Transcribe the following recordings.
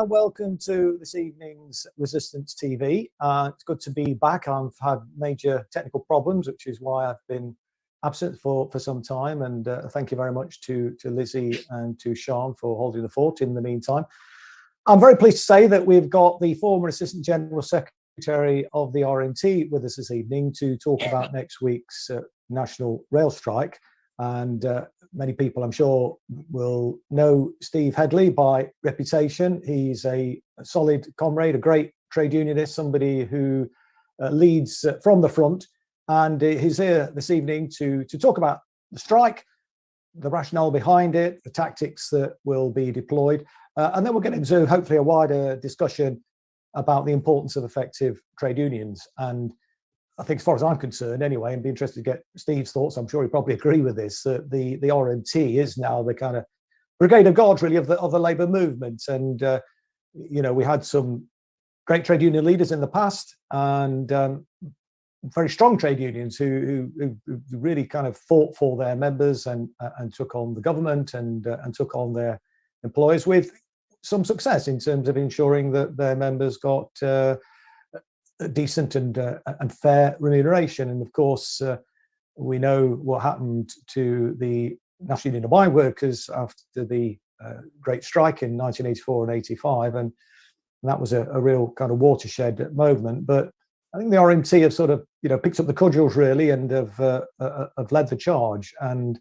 and welcome to this evening's Resistance TV. It's good to be back. I've had major technical problems, which is why I've been absent for some time, and thank you very much to Lizzie and to Sean for holding the fort in the meantime. I'm very pleased to say that we've got the former Assistant General Secretary of the RMT with us this evening to talk about next week's national rail strike. And many people, I'm sure, will know Steve Hedley by reputation. He's a solid comrade, a great trade unionist, somebody who leads from the front. And he's here this evening to talk about the strike, the rationale behind it, the tactics that will be deployed. And then we'll get into, hopefully, a wider discussion about the importance of effective trade unions. And I think, as far as I'm concerned, anyway, and be interested to get Steve's thoughts. I'm sure he probably agree with this. That the RMT is now the kind of brigade of guards, really, of the labour movement. And you know, we had some great trade union leaders in the past, and very strong trade unions who really kind of fought for their members and took on the government and took on their employers with some success in terms of ensuring that their members got decent and fair remuneration. And of course, we know what happened to the National Union of Mine Workers after the Great Strike in 1984 and 85, and that was a real kind of watershed moment. But I think the RMT have sort of, you know, picked up the cudgels really and have led the charge. And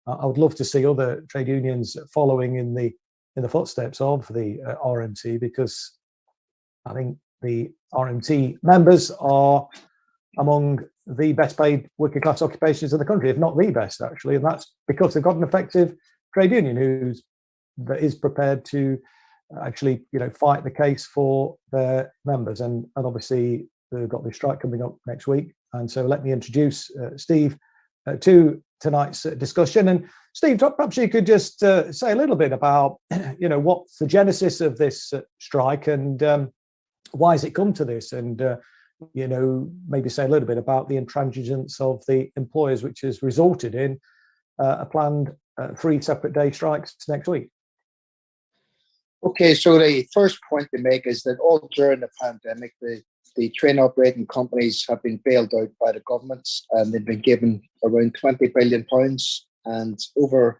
I would love to see other trade unions following in the footsteps of the RMT, because I think the RMT members are among the best paid working class occupations in the country, if not the best, actually. And that's because they've got an effective trade union that is prepared to actually, you know, fight the case for their members. And obviously they've got the strike coming up next week. And so let me introduce Steve to tonight's discussion. And Steve, perhaps you could just say a little bit about, you know, what's the genesis of this strike, and why has it come to this? And, you know, maybe say a little bit about the intransigence of the employers, which has resulted in a planned 3 separate day strikes next week. Okay, so the first point to make is that all during the pandemic, the train operating companies have been bailed out by the governments, and they've been given around £20 billion, and over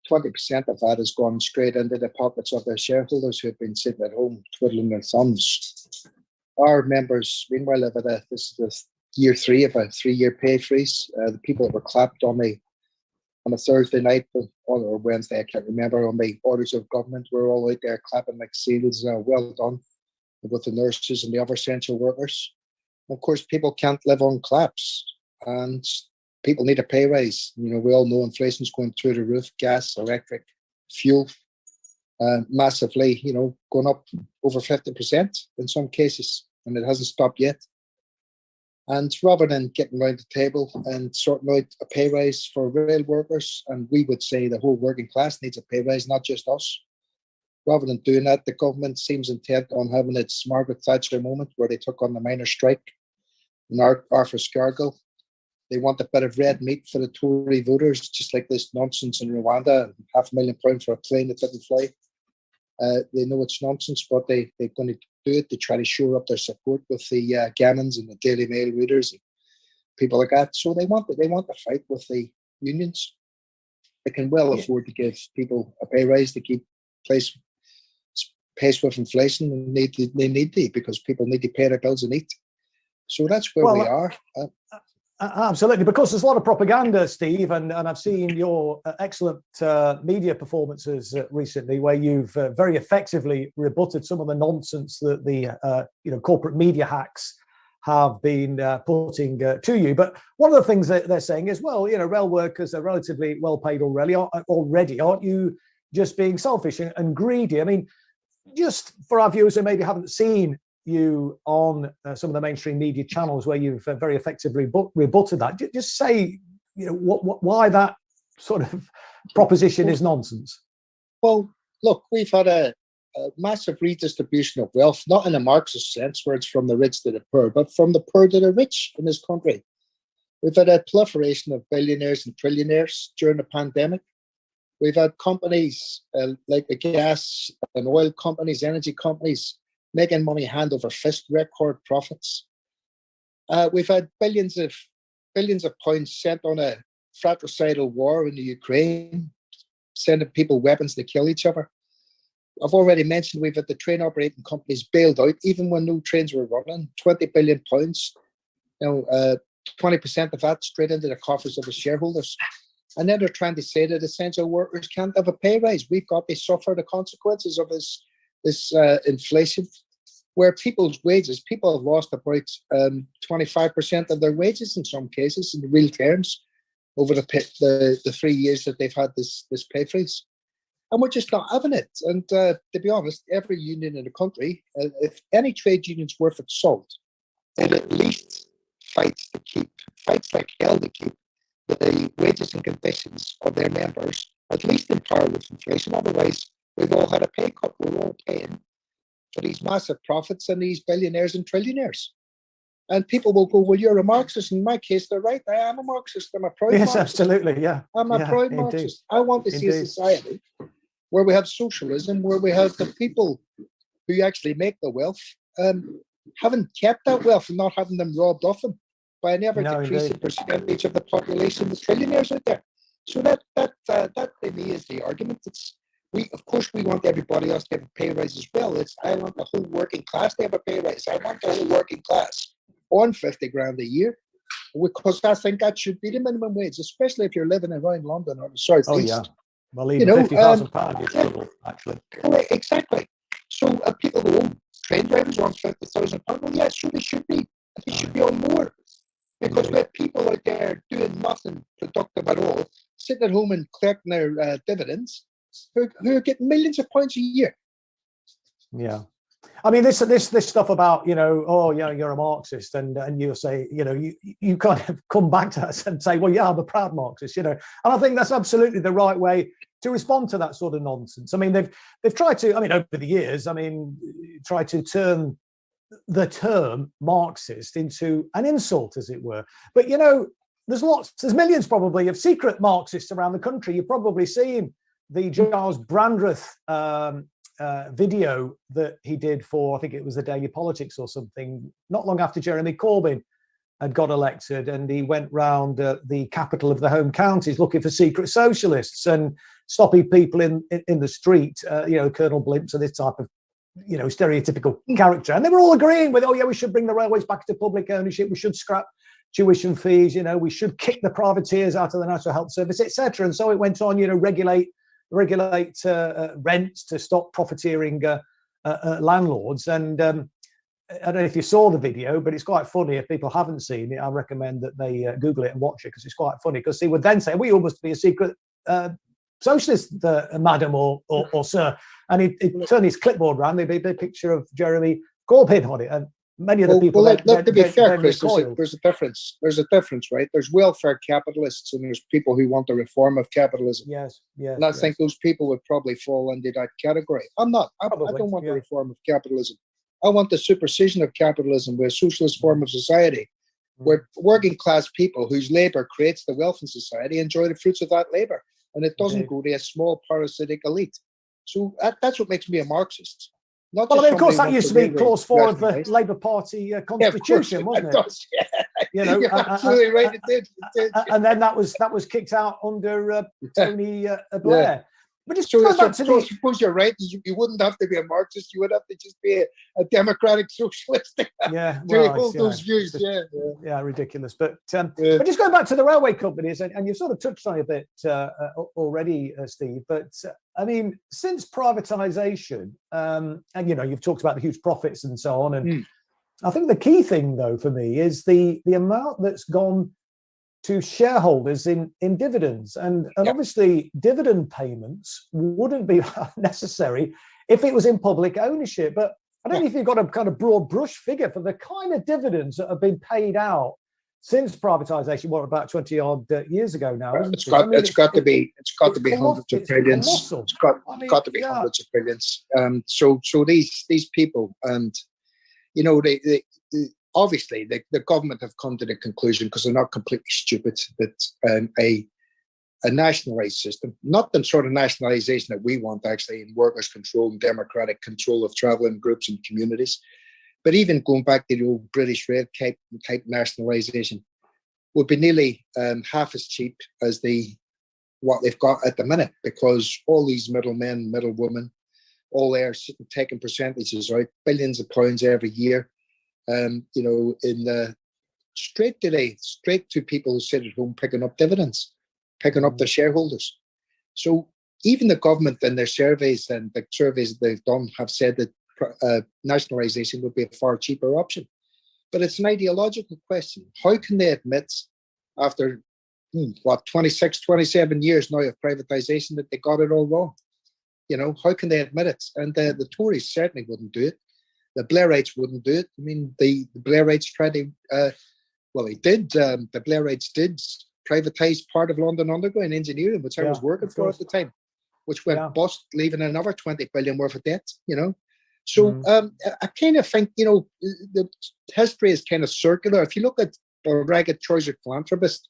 20% of that has gone straight into the pockets of their shareholders, who have been sitting at home twiddling their thumbs. Our members, meanwhile, have had this is the year 3 of a 3-year pay freeze. The people that were clapped on a Thursday night or Wednesday, I can't remember, on the orders of government, we're all out there clapping like seals. Well done with the nurses and the other essential workers. Of course, people can't live on claps, and people need a pay raise. You know, we all know inflation's going through the roof, gas, electric, fuel, massively, you know, going up over 50% in some cases, and it hasn't stopped yet. And rather than getting around the table and sorting out a pay raise for rail workers, and we would say the whole working class needs a pay raise, not just us. Rather than doing that, the government seems intent on having its Margaret Thatcher moment, where they took on the miners' strike in Arthur Scargill. They want a bit of red meat for the Tory voters, just like this nonsense in Rwanda, £500,000 for a plane that didn't fly. They know it's nonsense, but they're going to do it to try to shore up their support with the Gammons and the Daily Mail readers and people like that. So they want to fight with the unions. They can well afford to give people a pay raise to keep pace with inflation, and they need to, because people need to pay their bills and eat. So that's where we are. Absolutely, because there's a lot of propaganda, Steve, and I've seen your excellent media performances recently, where you've very effectively rebutted some of the nonsense that the you know, corporate media hacks have been putting to you. But one of the things that they're saying is, well, you know, rail workers are relatively well paid already. Aren't you just being selfish and greedy? I mean, just for our viewers who maybe haven't seen you on some of the mainstream media channels where you've very effectively rebutted that, just say, you know, why that sort of proposition is nonsense. Well, look, we've had a massive redistribution of wealth, not in a Marxist sense where it's from the rich to the poor, but from the poor to the rich in this country. We've had a proliferation of billionaires and trillionaires during the pandemic. We've had companies like the gas and oil companies, energy companies, making money hand over fist, record profits. We've had billions of pounds sent on a fratricidal war in the Ukraine, sending people weapons to kill each other. I've already mentioned we've had the train operating companies bailed out, even when no trains were running. £20 billion, 20% of that straight into the coffers of the shareholders. And then they're trying to say that essential workers can't have a pay rise. We've got to suffer the consequences of this inflation, where people's wages, people have lost about 25% of their wages in some cases in real terms over the 3 years that they've had this pay freeze. And we're just not having it. And to be honest, every union in the country, if any trade union's worth its salt, it at least fights like hell to keep the wages and conditions of their members at least in par with inflation. Otherwise, we've all had a pay cut. We're all paying for these massive profits and these billionaires and trillionaires. And people will go, well, you're a Marxist. In my case, they're right. I am a Marxist. I'm a proud Marxist. Absolutely, yeah. I'm a proud Marxist. I want to see a society where we have socialism, where we have the people who actually make the wealth, having kept that wealth and not having them robbed off them by an ever-decreasing percentage of the population, the trillionaires out there. So that to me is the argument. Of course we want everybody else to have a pay rise as well. I want the whole working class to have a pay rise. I want the whole working class on 50 grand a year, because I think that should be the minimum wage, especially if you're living around London or the South East. Oh yeah, well, even £50,000 is trouble, actually. Exactly. So people who own train drivers on £50,000. Well, yeah, so they should be. They should be on more, because we have people out there doing nothing productive at all, sitting at home and collecting their dividends, who are getting millions of pounds a year. Yeah. I mean, this stuff about, you're a Marxist, and you'll say, you kind of come back to us and say, well, yeah, I'm a proud Marxist, and I think that's absolutely the right way to respond to that sort of nonsense. I mean, they've tried to, over the years, try to turn the term Marxist into an insult, as it were. But, there's millions probably of secret Marxists around the country. You've probably seen the Giles Brandreth video that he did for, I think it was the Daily Politics or something, not long after Jeremy Corbyn had got elected, and he went round the capital of the home counties looking for secret socialists and stopping people in the street, Colonel Blimps and this type of, stereotypical character. And they were all agreeing with, we should bring the railways back to public ownership, we should scrap tuition fees, we should kick the privateers out of the National Health Service, etc. And so it went on, regulate rents to stop profiteering landlords. And I don't know if you saw the video, but it's quite funny. If people haven't seen it, I recommend that they Google it and watch it, because it's quite funny. Because he would then say, well, you must be a secret socialist, madam or sir. And he'd turn his clipboard around, there'd be a big picture of Jeremy Corbyn on it. And many of the people... Well, to be fair, Chris, there's a difference. There's a difference, right? There's welfare capitalists and there's people who want the reform of capitalism. Yes. And I think those people would probably fall into that category. I'm not. I don't want the reform of capitalism. I want the superstition of capitalism, with a socialist form of society, where working class people whose labour creates the wealth in society enjoy the fruits of that labour, and it doesn't go to a small parasitic elite. So that's what makes me a Marxist. Of course, that used to be clause 4 of the Labour Party constitution, wasn't it? You're absolutely right. It did. And then that was kicked out under Tony Blair. Yeah. But just suppose you're right. You wouldn't have to be a Marxist. You would have to just be a democratic socialist. To hold those views. Just, ridiculous. But just going back to the railway companies, and you've sort of touched on it a bit already, Steve. But since privatisation, and you've talked about the huge profits and so on, and I think the key thing, though, for me is the amount that's gone to shareholders in dividends, and obviously dividend payments wouldn't be necessary if it was in public ownership. But I don't know if you've got a kind of broad brush figure for the kind of dividends that have been paid out since privatisation. What, about 20 odd years ago now? It's got to be hundreds of billions. It's got to be hundreds of billions. So these people, and they obviously, the government have come to the conclusion, because they're not completely stupid, that a nationalised system, not the sort of nationalisation that we want actually in workers' control and democratic control of travelling groups and communities, but even going back to the old British Red type nationalisation would be nearly half as cheap as what they've got at the minute, because all these middlemen, middlewomen, all there sitting taking percentages out, billions of pounds every year, straight to people who sit at home picking up dividends, picking up their shareholders. So even the government and their surveys and the surveys that they've done have said that nationalisation would be a far cheaper option. But it's an ideological question. How can they admit, after 26, 27 years now of privatisation, that they got it all wrong? How can they admit it? And the Tories certainly wouldn't do it. The Blairites wouldn't do it. I mean, the Blairites tried to, they did. The Blairites did privatise part of London Underground engineering, which I was working for at the time, which went bust, leaving another 20 billion worth of debt, So I kind of think, the history is kind of circular. If you look at the ragged trousered philanthropist,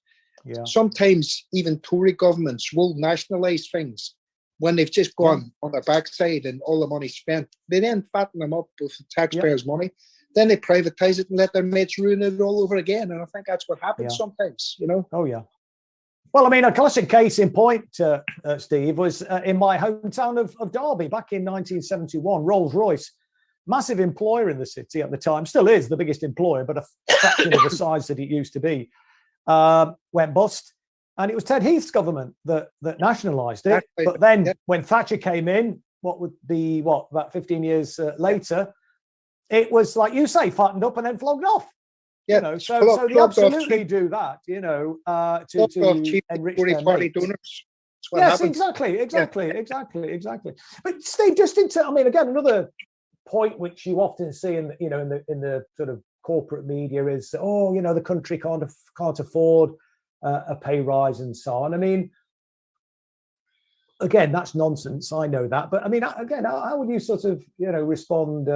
sometimes even Tory governments will nationalise things when they've just gone on their backside and all the money spent. They then fatten them up with the taxpayers' money. Then they privatise it and let their mates ruin it all over again. And I think that's what happens sometimes, Oh, yeah. Well, I mean, a classic case in point, Steve, was in my hometown of Derby back in 1971. Rolls-Royce, massive employer in the city at the time, still is the biggest employer, but a fraction of the size that it used to be, went bust. And it was Ted Heath's government that nationalised it. But then when Thatcher came in, about 15 years later, it was, like you say, fattened up and then flogged off. So they absolutely do that, to enrich their party donors. Yes, exactly. But Steve, just again, another point which you often see in the sort of corporate media is, the country can't afford a pay rise and so on. I mean, again, that's nonsense. I know that, but I mean, again, how would you sort of respond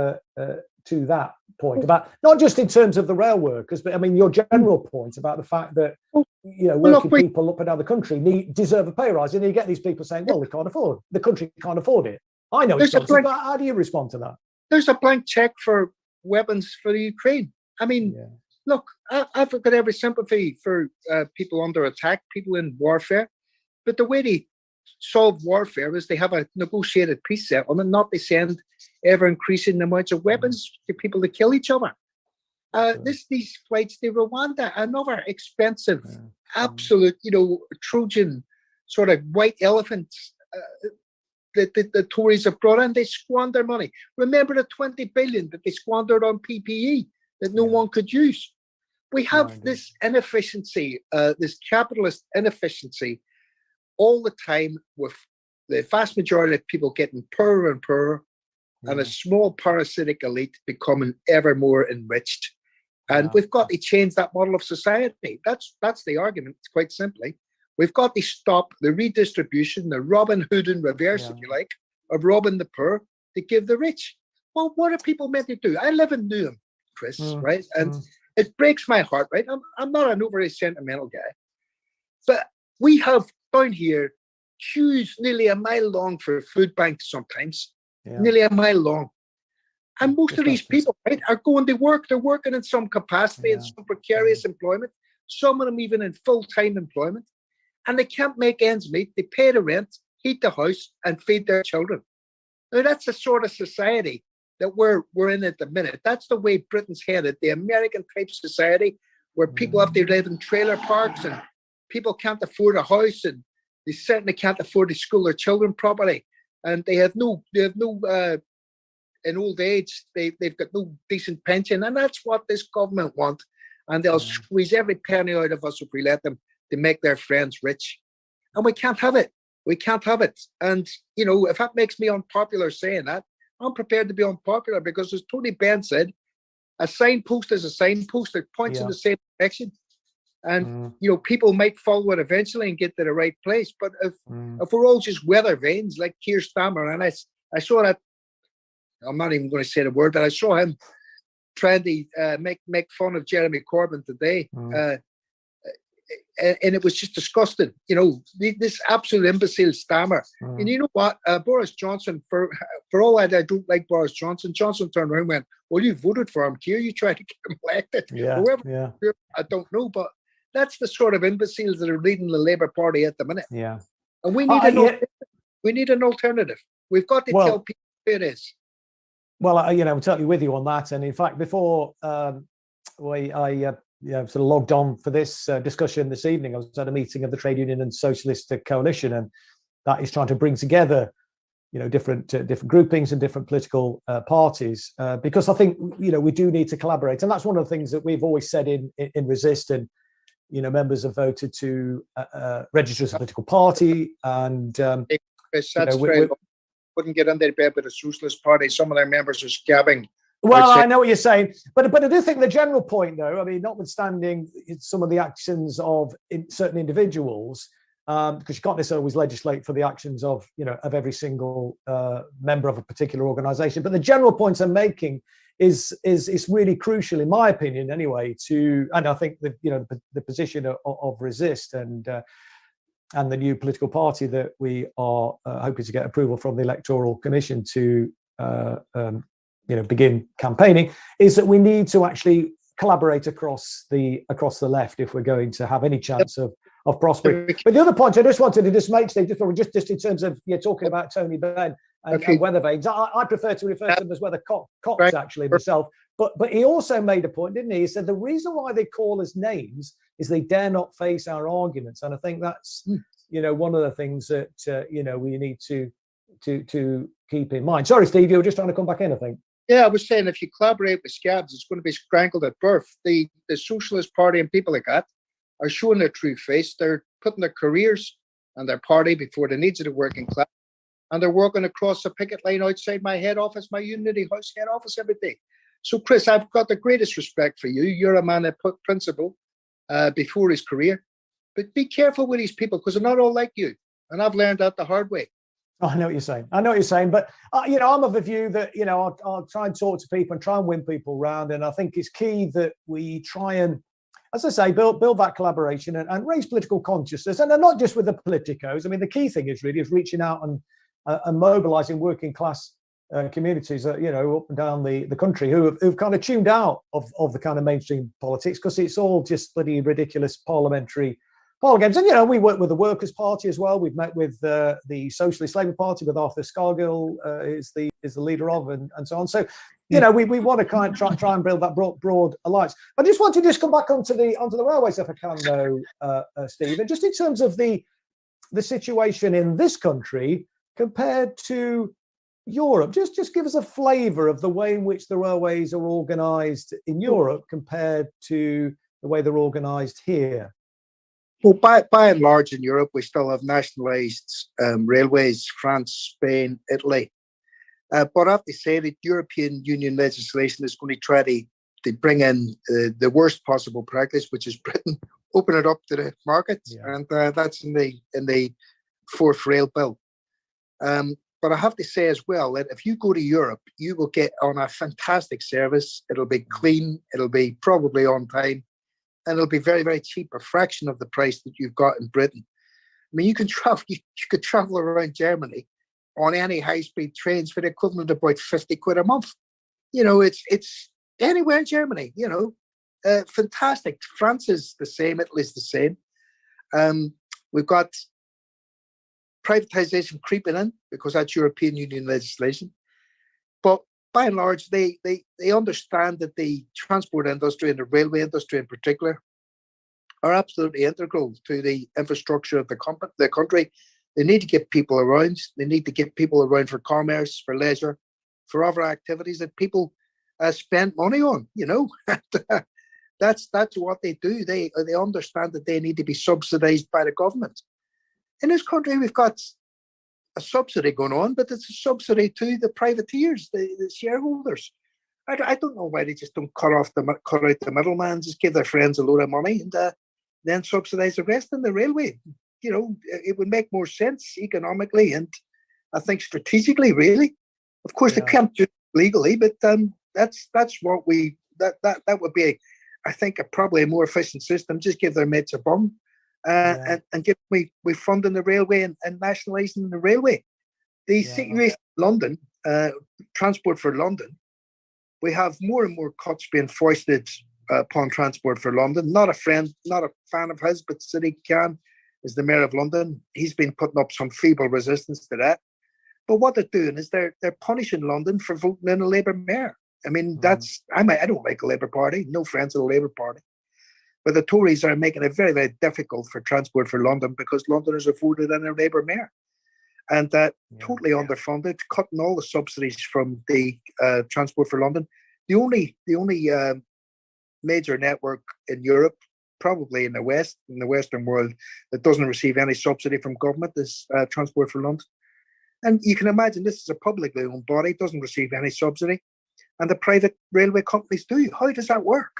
to that point about not just in terms of the rail workers, but I mean your general point about the fact that working people up and down the country deserve a pay rise, and you get these people saying, "Well, the country can't afford it." I know it's nonsense, but how do you respond to that? There's a blank check for weapons for the Ukraine. I mean, look, I've got every sympathy for people under attack, people in warfare, but the way they solve warfare is they have a negotiated peace settlement, not they send ever increasing amounts of weapons to people to kill each other. These flights to Rwanda, another expensive, absolute, Trojan sort of white elephant that the Tories have brought in. They squander money. Remember the 20 billion that they squandered on PPE that no one could use. We have this inefficiency, this capitalist inefficiency all the time, with the vast majority of people getting poorer and poorer, and a small parasitic elite becoming ever more enriched. And we've got to change that model of society. That's the argument, quite simply. We've got to stop the redistribution, the Robin Hood in reverse, if you like, of robbing the poor to give the rich. Well, what are people meant to do? I live in Newham, Chris, right? And it breaks my heart, right? I'm not an overly sentimental guy, but we have down here queues nearly a mile long for food banks sometimes, nearly a mile long. And most of these people, right, are going to work. They're working in some capacity, in some precarious employment, some of them even in full-time employment. And they can't make ends meet. They pay the rent, heat the house, and feed their children. Now, that's the sort of society that we're in at the minute. That's the way Britain's headed, the American-type society, where people have to live in trailer parks and people can't afford a house, and they certainly can't afford to school their children properly. And they have no in old age, they've got no decent pension. And that's what this government wants. And they'll squeeze every penny out of us if we let them, to make their friends rich. And we can't have it. We can't have it. And, if that makes me unpopular saying that, I'm prepared to be unpopular, because as Tony Benn said, a signpost is a signpost that points in the same direction. And, people might follow it eventually and get to the right place. But if we're all just weather vanes like Keir Starmer, and I saw that, I'm not even going to say the word, but I saw him trying to make fun of Jeremy Corbyn today. and it was just disgusting. This absolute imbecile stammer. And you know what? Boris Johnson, for all that I don't like Boris Johnson, Johnson turned around and went, well, you voted for him, Keir. You tried to get him elected. Whoever, I don't know, but that's the sort of imbeciles that are leading the Labour Party at the minute. Yeah. And we need an alternative. We've got to tell people who it is. Well, I'm totally with you on that. And in fact, before I sort of logged on for this discussion this evening, I was at a meeting of the Trade Union and Socialist Coalition, and that is trying to bring together, different groupings and different political parties, because I think we do need to collaborate, and that's one of the things that we've always said in Resist. And members have voted to register as a political party, and wouldn't get in their bed with the Socialist Party. Some of their members are scabbing. Well, I know what you're saying, but I do think the general point, though, I mean, notwithstanding some of the actions of certain individuals, because you can't necessarily always legislate for the actions of every single member of a particular organisation. But the general point I'm making is really crucial, in my opinion, anyway. And I think the position of Resist and the new political party that we are hoping to get approval from the Electoral Commission to begin campaigning, is that we need to actually collaborate across the left if we're going to have any chance of prospering. But the other point I just wanted to make, Steve, just in terms of talking about Tony Benn and weather vanes, I prefer to refer to them as weather cocks, actually, myself. But he also made a point, didn't he? He said the reason why they call us names is they dare not face our arguments, and I think that's one of the things that we need to keep in mind. Sorry, Steve, you were just trying to come back in, I think. Yeah, I was saying if you collaborate with scabs, it's going to be strangled at birth. The Socialist Party and people like that are showing their true face. They're putting their careers and their party before the needs of the working class, and they're working across the picket line outside my head office, my Unity House head office every day. So, Chris, I've got the greatest respect for you. You're a man that put principle before his career. But be careful with these people, because they're not all like you. And I've learned that the hard way. I know what you're saying. But, I'm of the view that, I'll try and talk to people and try and win people round. And I think it's key that we try and, as I say, build that collaboration and raise political consciousness. And not just with the politicos. I mean, the key thing is reaching out and mobilising working class communities, up and down the country who've kind of tuned out of the kind of mainstream politics, because it's all just bloody ridiculous parliamentary games. And we work with the Workers' Party as well. We've met with the Socialist Labour Party, with Arthur Scargill is the leader of, and so on. So we want to kind of try and build that broad alliance. I just want to come back onto the railways, if I can, though, Steve, and just in terms of the situation in this country compared to Europe. Just give us a flavour of the way in which the railways are organised in Europe compared to the way they're organised here. Well, by and large in Europe, we still have nationalised railways, France, Spain, Italy. But I have to say that European Union legislation is going to try to bring in the worst possible practice, which is Britain, open it up to the market. Yeah. And that's in the fourth rail bill. But I have to say as well that if you go to Europe, you will get on a fantastic service. It'll be clean. It'll be probably on time. And it'll be very, very cheap, a fraction of the price that you've got in Britain. I mean, you could travel around Germany on any high-speed trains for the equivalent of about 50 quid a month. It's anywhere in Germany, fantastic. France is the same. Italy's the same. We've got privatization creeping in because that's European Union legislation. But by and large, they understand that the transport industry and the railway industry in particular are absolutely integral to the infrastructure of the country. They need to get people around. They need to get people around for commerce, for leisure, for other activities that people spend money on. That's what they do. They understand that they need to be subsidised by the government. In this country, we've got a subsidy going on, but it's a subsidy to the privateers, the shareholders. I don't know why they just don't cut out the middleman, just give their friends a load of money and then subsidise the rest in the railway. It would make more sense economically and I think strategically, really. Of course, they can't do it legally, but that's what that would be I think, probably a more efficient system. Just give their mates a bum and give we funding the railway and nationalising the railway. The situation in London, Transport for London, we have more and more cuts being foisted upon Transport for London. Not a fan of his, but Sadiq Khan is the mayor of London. He's been putting up some feeble resistance to that. But what they're doing is they're punishing London for voting in a Labour mayor. I mean, I don't like the Labour Party, no friends of the Labour Party. But the Tories are making it very, very difficult for Transport for London because Londoners have voted in a Labour mayor. And totally underfunded, cutting all the subsidies from the Transport for London. The only major network in Europe, probably in the Western world, that doesn't receive any subsidy from government is Transport for London. And you can imagine this is a publicly owned body, doesn't receive any subsidy, and the private railway companies do. How does that work?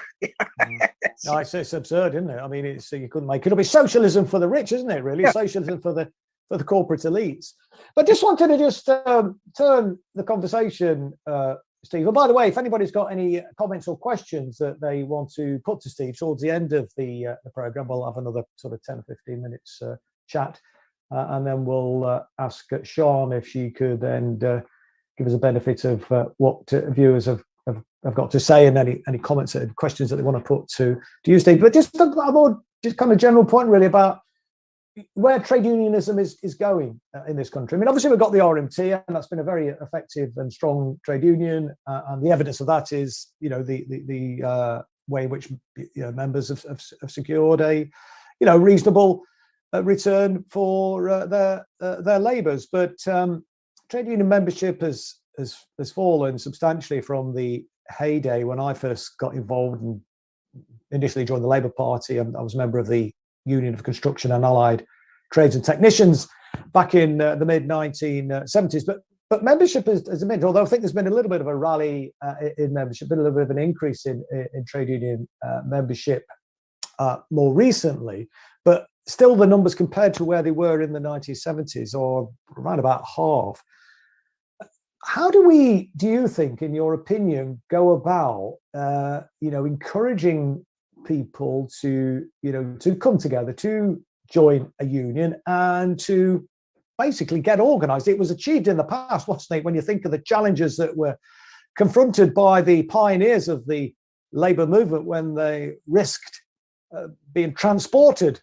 No, it's absurd, isn't it? I mean, you couldn't make it. It'll be socialism for the rich, isn't it? Really, socialism for the corporate elites. But just wanted to just turn the conversation, Steve. And by the way, if anybody's got any comments or questions that they want to put to Steve towards the end of the program, we'll have another sort of 10 or 15 minutes chat. And then we'll ask Sean if she could then give us a benefit of what viewers have got to say, and any comments and questions that they want to put to you, Steve. But just a more kind of general point really about where trade unionism is going in this country. I mean, obviously we've got the RMT, and that's been a very effective and strong trade union, and the evidence of that is, the way in which members have secured a reasonable return for their labours. But trade union membership has fallen substantially from the heyday when I first got involved and initially joined the Labour Party. I was a member of the Union of Construction and Allied Trades and Technicians back in the mid-1970s. But membership has diminished, although I think there's been a little bit of a rally in membership, a little bit of an increase in trade union membership more recently. But still, the numbers compared to where they were in the 1970s are around about half. How do you think, in your opinion, go about, encouraging people to come together, to join a union and to basically get organised? It was achieved in the past, wasn't it? When you think of the challenges that were confronted by the pioneers of the labour movement when they risked being transported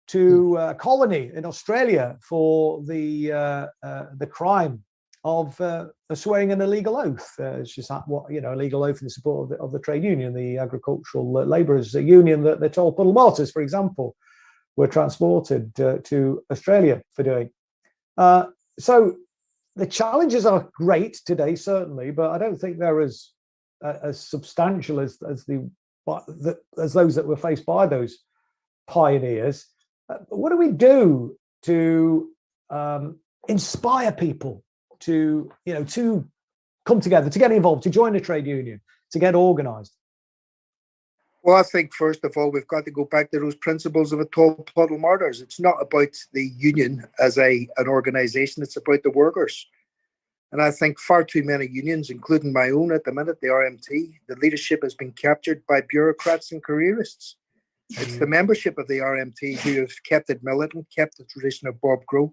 to a colony in Australia for the crime of swearing an illegal oath. It's just a legal oath in support of the trade union, the agricultural labourers union that the Toll Puddle Mortars, for example, were transported to Australia for doing. So the challenges are great today, certainly, but I don't think they're as substantial as those that were faced by those pioneers. What do we do to inspire people to come together, to get involved, to join a trade union, to get organised? Well, I think first of all we've got to go back to those principles of a Toll Puddle Martyrs. It's not about the union as an organisation; it's about the workers. And I think far too many unions, including my own at the minute, the RMT, the leadership has been captured by bureaucrats and careerists. It's the membership of the RMT who have kept it militant, kept the tradition of Bob Grove.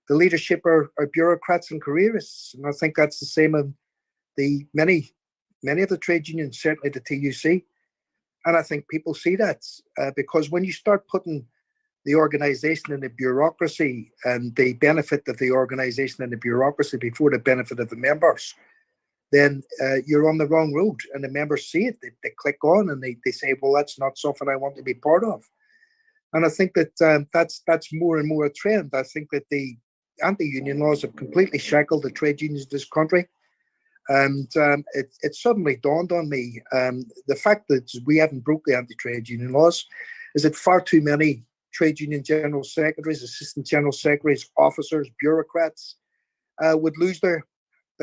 The leadership are bureaucrats and careerists, and I think that's the same in the many of the trade unions, certainly the TUC. And I think people see that because when you start putting the organisation and the bureaucracy and the benefit of the organisation and the bureaucracy before the benefit of the members, then you're on the wrong road. And the members see it, they click on and they say, well, that's not something I want to be part of. And I think that that's more and more a trend. I think that the anti-union laws have completely shackled the trade unions in this country. And it suddenly dawned on me, the fact that we haven't broke the anti-trade union laws is that far too many trade union general secretaries, assistant general secretaries, officers, bureaucrats would lose their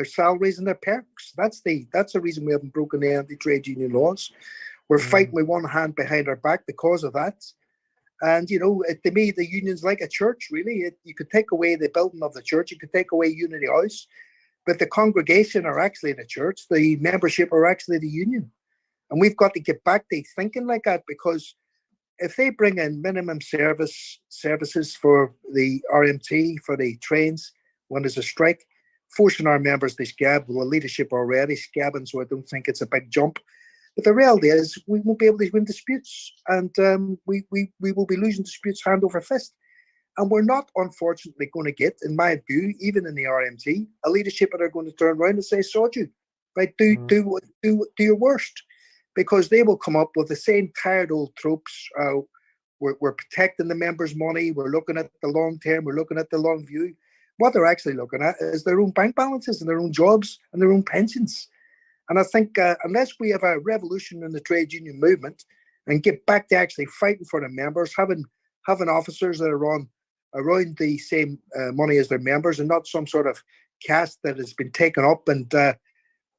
salaries and their perks. That's the reason we haven't broken the anti-trade union laws. We're fighting with one hand behind our back because of that. And, to me, the union's like a church, really. You could take away the building of the church, you could take away Unity House, but the congregation are actually the church, the membership are actually the union. And we've got to get back to thinking like that, because if they bring in minimum services for the RMT, for the trains, when there's a strike, forcing our members to scab, well, the leadership already scabbing, so I don't think it's a big jump. But the reality is we won't be able to win disputes, and we will be losing disputes hand over fist. And we're not, unfortunately, going to get, in my view, even in the RMT, a leadership that are going to turn around and say, sod you, right? Do your worst. Because they will come up with the same tired old tropes. We're protecting the members' money. We're looking at the long term. We're looking at the long view. What they're actually looking at is their own bank balances and their own jobs and their own pensions. And I think unless we have a revolution in the trade union movement and get back to actually fighting for the members, having officers that are on around the same money as their members, and not some sort of caste that has been taken up and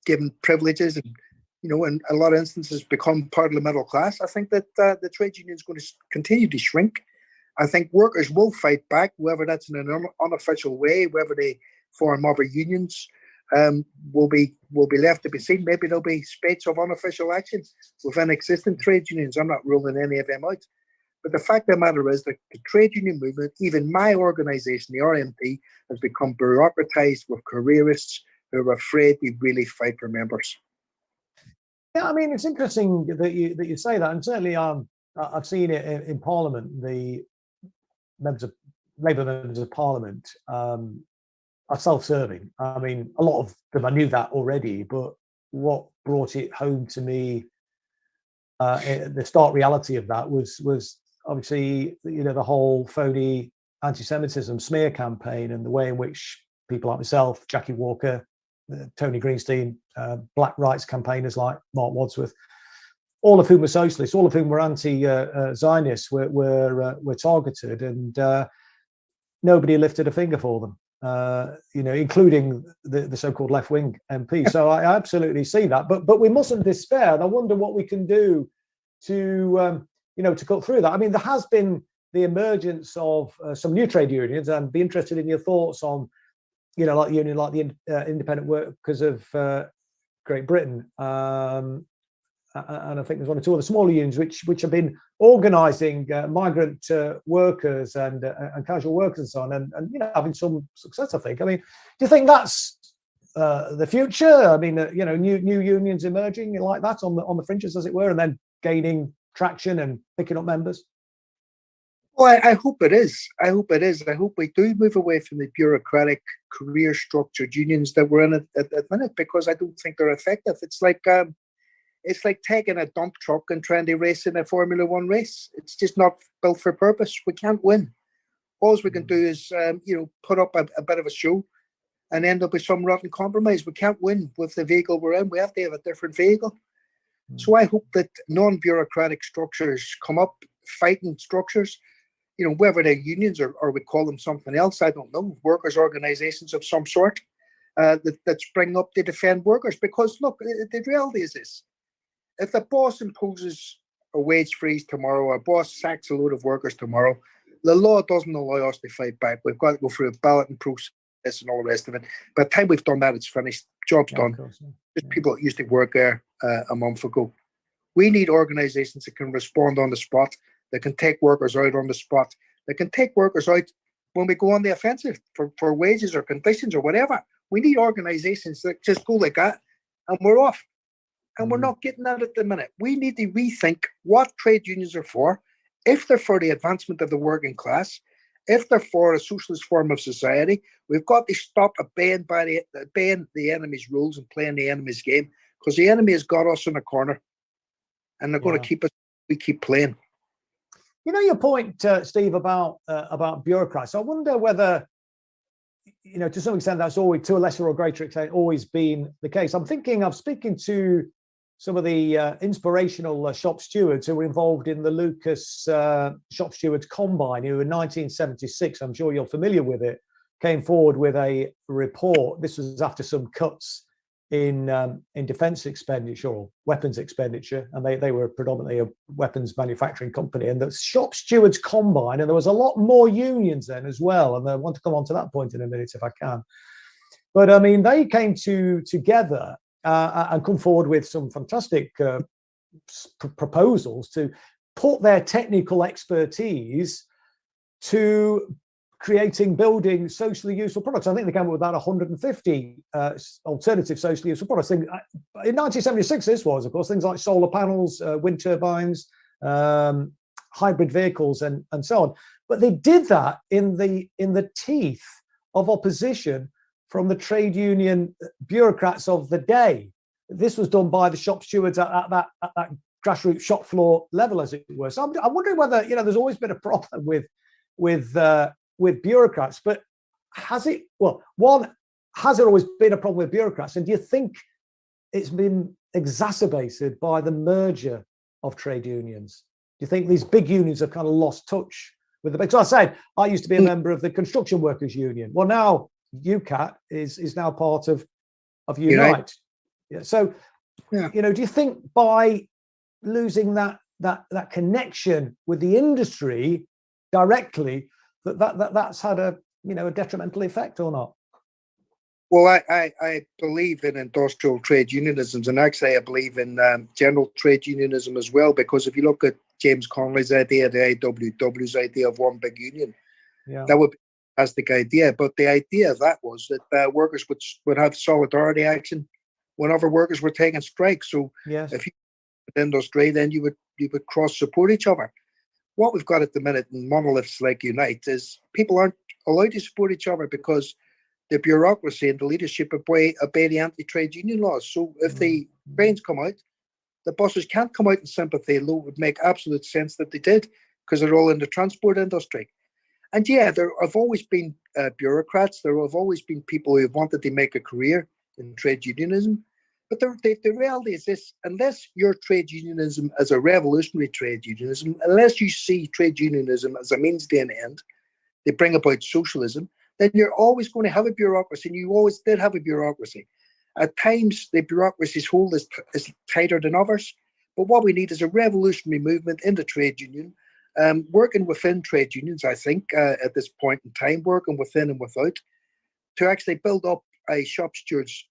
given privileges and, in a lot of instances become part of the middle class, I think that the trade union is going to continue to shrink. I think workers will fight back, whether that's in an unofficial way, whether they form other unions, will be left to be seen. Maybe there'll be spates of unofficial action within existing trade unions. I'm not ruling any of them out. But the fact of the matter is that the trade union movement, even my organisation, the RMT, has become bureaucratised with careerists who are afraid to really fight for members. Yeah, I mean, it's interesting that you say that, and certainly I've seen it in Parliament. The Labour members of Parliament are self-serving. I mean, a lot of them, I knew that already, but what brought it home to me, the stark reality of that was obviously, the whole phony anti-Semitism smear campaign, and the way in which people like myself, Jackie Walker, Tony Greenstein, black rights campaigners like Mark Wadsworth, all of whom were socialists, all of whom were anti-Zionists, were targeted, and nobody lifted a finger for them, including the so-called left-wing MP. So I absolutely see that, but we mustn't despair. And I wonder what we can do to cut through that. I mean, there has been the emergence of some new trade unions, and I'd be interested in your thoughts on, like the union, like the Independent Workers of Great Britain, and I think there's one or two other smaller unions which have been organising migrant workers and casual workers and so on, and having some success, I think. I mean, do you think that's the future? I mean, new unions emerging like that on the fringes, as it were, and then gaining traction and picking up members? Well, I hope it is. I hope we do move away from the bureaucratic, career-structured unions that we're in at the minute, because I don't think they're effective. It's like taking a dump truck and trying to race in a Formula One race. It's just not built for purpose. We can't win. All we can do is, put up a bit of a show and end up with some rotten compromise. We can't win with the vehicle we're in. We have to have a different vehicle. So I hope that non-bureaucratic structures come up, fighting structures, whether they're unions or we call them something else, I don't know, workers' organisations of some sort that spring up to defend workers. Because, look, the reality is this. If the boss imposes a wage freeze tomorrow, or a boss sacks a load of workers tomorrow, the law doesn't allow us to fight back. We've got to go through a balloting process and all the rest of it. By the time we've done that, it's finished. Job's done. Course, yeah. There's people that used to work there a month ago. We need organisations that can respond on the spot, that can take workers out on the spot, that can take workers out when we go on the offensive for wages or conditions or whatever. We need organisations that just go like that and we're off. And we're not getting that at the minute. We need to rethink what trade unions are for, if they're for the advancement of the working class, if they're for a socialist form of society. We've got to stop obeying the enemy's rules and playing the enemy's game, because the enemy has got us in a corner, and they're going to keep us. We keep playing. Your point, Steve, about bureaucrats. I wonder whether, to some extent, that's always, to a lesser or greater extent, always been the case. I'm speaking to some of the inspirational shop stewards who were involved in the Lucas Shop Stewards Combine, who in 1976, I'm sure you're familiar with it, came forward with a report. This was after some cuts in defence expenditure or weapons expenditure, and they were predominantly a weapons manufacturing company. And the Shop Stewards Combine, and there was a lot more unions then as well, and I want to come on to that point in a minute if I can. But I mean, they came together and come forward with some fantastic proposals to put their technical expertise to building socially useful products. I think they came up with about 150 alternative socially useful products. In 1976, this was, of course, things like solar panels, wind turbines, hybrid vehicles, and so on. But they did that in the teeth of opposition from the trade union bureaucrats of the day. This was done by the shop stewards at that grassroots shop floor level, as it were. So I'm wondering whether, there's always been a problem with bureaucrats, but has it always been a problem with bureaucrats? And do you think it's been exacerbated by the merger of trade unions? Do you think these big unions have kind of lost touch with the big? So I said, I used to be a member of the Construction Workers Union. Well, now UCAT is now part of Unite. Yeah. So, do you think by losing that connection with the industry directly, that's had a detrimental effect or not? Well, I believe in industrial trade unionism, and actually I believe in general trade unionism as well, because if you look at James Connolly's idea, the IWW's idea of one big union, that would be a fantastic idea. But the idea of that was that workers would have solidarity action whenever workers were taking strikes. So if you had industry, then you would cross support each other. What we've got at the minute in monoliths like Unite is people aren't allowed to support each other because the bureaucracy and the leadership obey the anti-trade union laws. So if the trains come out, the buses can't come out in sympathy, although it would make absolute sense that they did, because they're all in the transport industry. And there have always been bureaucrats. There have always been people who have wanted to make a career in trade unionism. But the reality is this: unless your trade unionism as a revolutionary trade unionism, unless you see trade unionism as a means to an end, they bring about socialism, then you're always going to have a bureaucracy, and you always did have a bureaucracy. At times, the bureaucracy's hold is tighter than others, but what we need is a revolutionary movement in the trade union, working within trade unions, I think, at this point in time, working within and without, to actually build up a shop stewards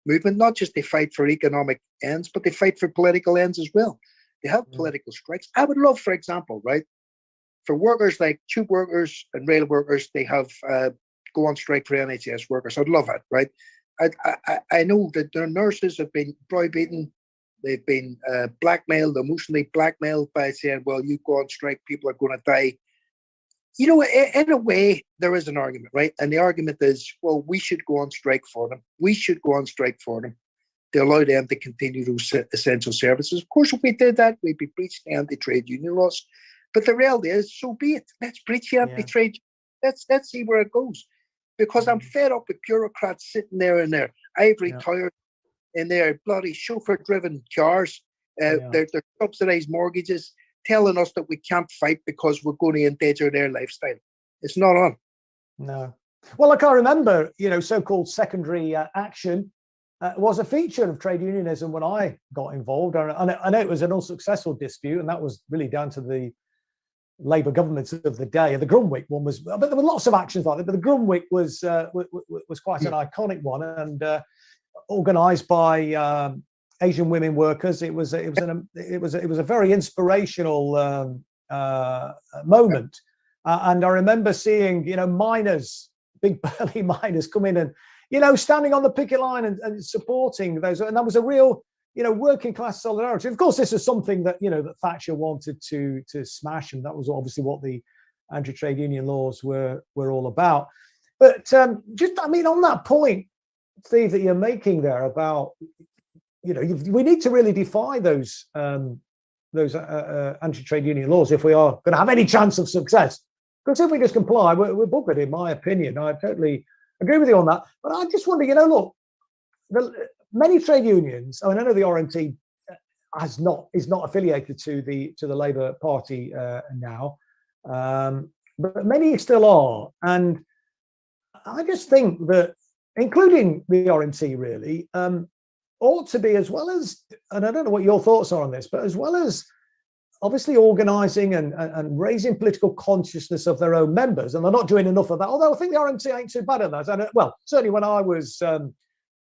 movement, not just to fight for economic ends, but they fight for political ends as well. They have political strikes. I would love, for example, right, for workers like tube workers and rail workers, they have go on strike for NHS workers. I'd love it, right? I know that their nurses have been browbeaten. They've been blackmailed, emotionally blackmailed by saying, well, you go on strike, people are going to die. In a way, there is an argument, right? And the argument is, well, we should go on strike for them. We should go on strike for them to allow them to continue those essential services. Of course, if we did that, we'd be breaching the anti-trade union laws. But the reality is, so be it. Let's breach the anti-trade. Let's see where it goes. Because I'm fed up with bureaucrats sitting there in their ivory towers, in their bloody chauffeur-driven cars, their subsidised mortgages, telling us that we can't fight because we're going to endanger their lifestyle. It's not on. No. Well, I can't remember, so-called secondary action was a feature of trade unionism when I got involved. And I know it was an unsuccessful dispute, and that was really down to the Labour governments of the day. The Grunwick one was, but there were lots of actions like that. But the Grunwick was quite an iconic one, and organised by Asian women workers. It was a very inspirational moment, and I remember seeing miners, big burly miners, come in and standing on the picket line and supporting those, and that was a real working class solidarity. Of course, this is something that that Thatcher wanted to smash, and that was obviously what the anti-trade union laws were all about. But on that point, Steve, that you're making there about we need to really defy those anti-trade union laws if we are going to have any chance of success. Because if we just comply, we're buggered, in my opinion. I totally agree with you on that. But I just wonder, look, many trade unions. I know the RMT is not affiliated to the Labour Party now, but many still are, and I just think that, including the RMT, really ought to be, as well as, and I don't know what your thoughts are on this, but as well as obviously organising and raising political consciousness of their own members, and they're not doing enough of that. Although I think the RMT ain't too bad at that. And well, certainly when I was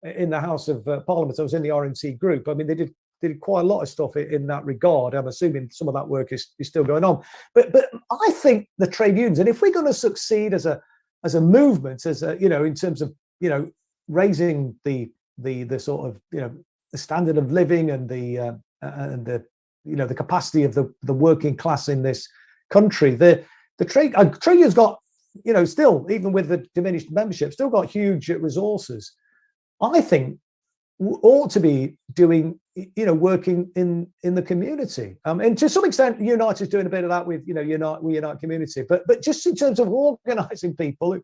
in the House of Parliament, I was in the RMT group. I mean, they did did quite a lot of stuff in that regard. I'm assuming some of that work is still going on. But I think the trade unions, and if we're going to succeed as a movement, as a, in terms of, raising the sort of, the standard of living and the the capacity of the working class in this country, the trade unions got, still, even with the diminished membership, still got huge resources. I think ought to be doing, working in the community. And to some extent, Unite is doing a bit of that with, We Unite Community. But just in terms of organising people,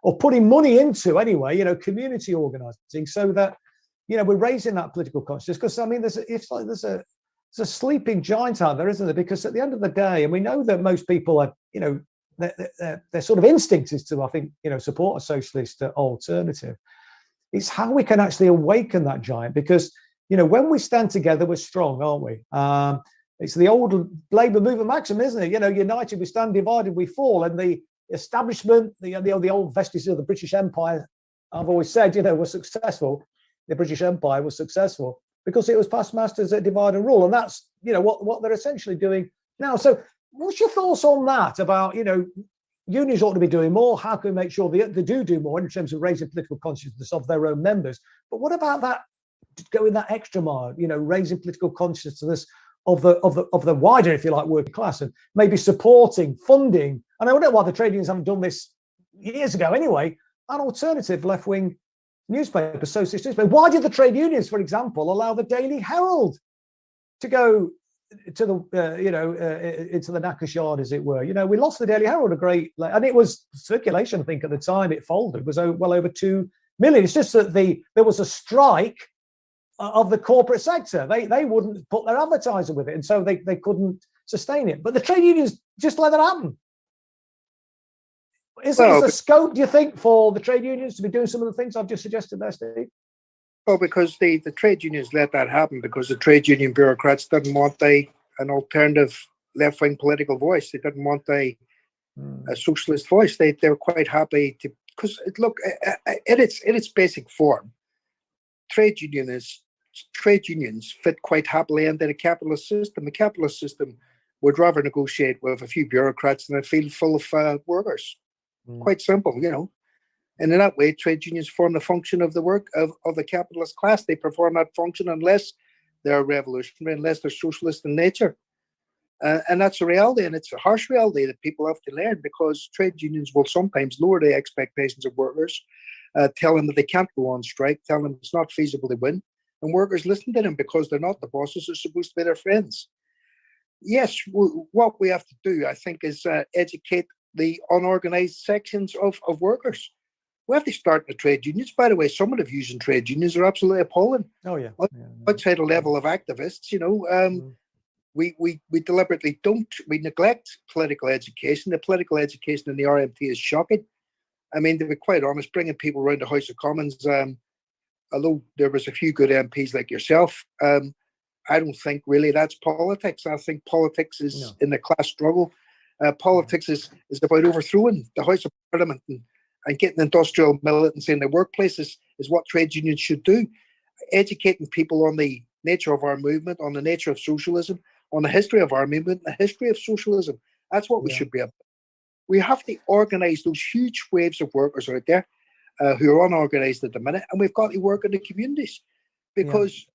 or putting money into, anyway, community organising, so that, we're raising that political consciousness. Because I mean, there's a sleeping giant out there, isn't there? Because at the end of the day, and we know that most people are, their sort of instinct is to, I think, support a socialist alternative. It's how we can actually awaken that giant, because, when we stand together, we're strong, aren't we? It's the old Labour movement maxim, isn't it? United we stand, divided we fall. And the establishment, the old vestiges of the British Empire, I've always said, was successful. The British Empire was successful because it was past masters that divide and rule. And that's, what they're essentially doing now. So what's your thoughts on that about, unions ought to be doing more? How can we make sure they do more in terms of raising political consciousness of their own members? But what about that, going that extra mile, raising political consciousness of the wider, if you like, working class, and maybe supporting, funding, and I don't know why the trade unions haven't done this years ago anyway, an alternative left-wing newspaper, socialist newspaper. Why did the trade unions, for example, allow the Daily Herald to go to the into the knackers yard, as it were? We lost the Daily Herald, and it was circulation, I think, at the time it folded was well over 2 million. It's just that there was a strike of the corporate sector. They wouldn't put their advertiser with it, and so they couldn't sustain it. But the trade unions just let that happen. Is there scope, do you think, for the trade unions to be doing some of the things I've just suggested there, Steve? Well, because the trade unions let that happen because the trade union bureaucrats didn't want an alternative left-wing political voice. They didn't want a socialist voice. They were quite happy to, because look, in its basic form, trade unions fit quite happily into the capitalist system. The capitalist system would rather negotiate with a few bureaucrats than a field full of workers. Quite simple, And in that way, trade unions form the function of the work of the capitalist class. They perform that function unless they're revolutionary, unless they're socialist in nature. And that's a reality, and it's a harsh reality that people have to learn, because trade unions will sometimes lower the expectations of workers, tell them that they can't go on strike, tell them it's not feasible to win. And workers listen to them because they're not the bosses, they're supposed to be their friends. Yes, what we have to do, I think, is educate the unorganized sections of workers. We have to start the trade unions. By the way, some of the views in trade unions are absolutely appalling. Oh, yeah. Outside a level of activists, we deliberately we neglect political education. The political education in the RMT is shocking. I mean, to be quite honest, bringing people around the House of Commons, although there was a few good MPs like yourself, I don't think really that's politics. I think politics is in the class struggle. Politics is about overthrowing the House of Parliament and getting industrial militancy in the workplaces is what trade unions should do. Educating people on the nature of our movement, on the nature of socialism, on the history of our movement, the history of socialism. That's what we should be about. We have to organise those huge waves of workers out there who are unorganised at the minute, and we've got to work in the communities, because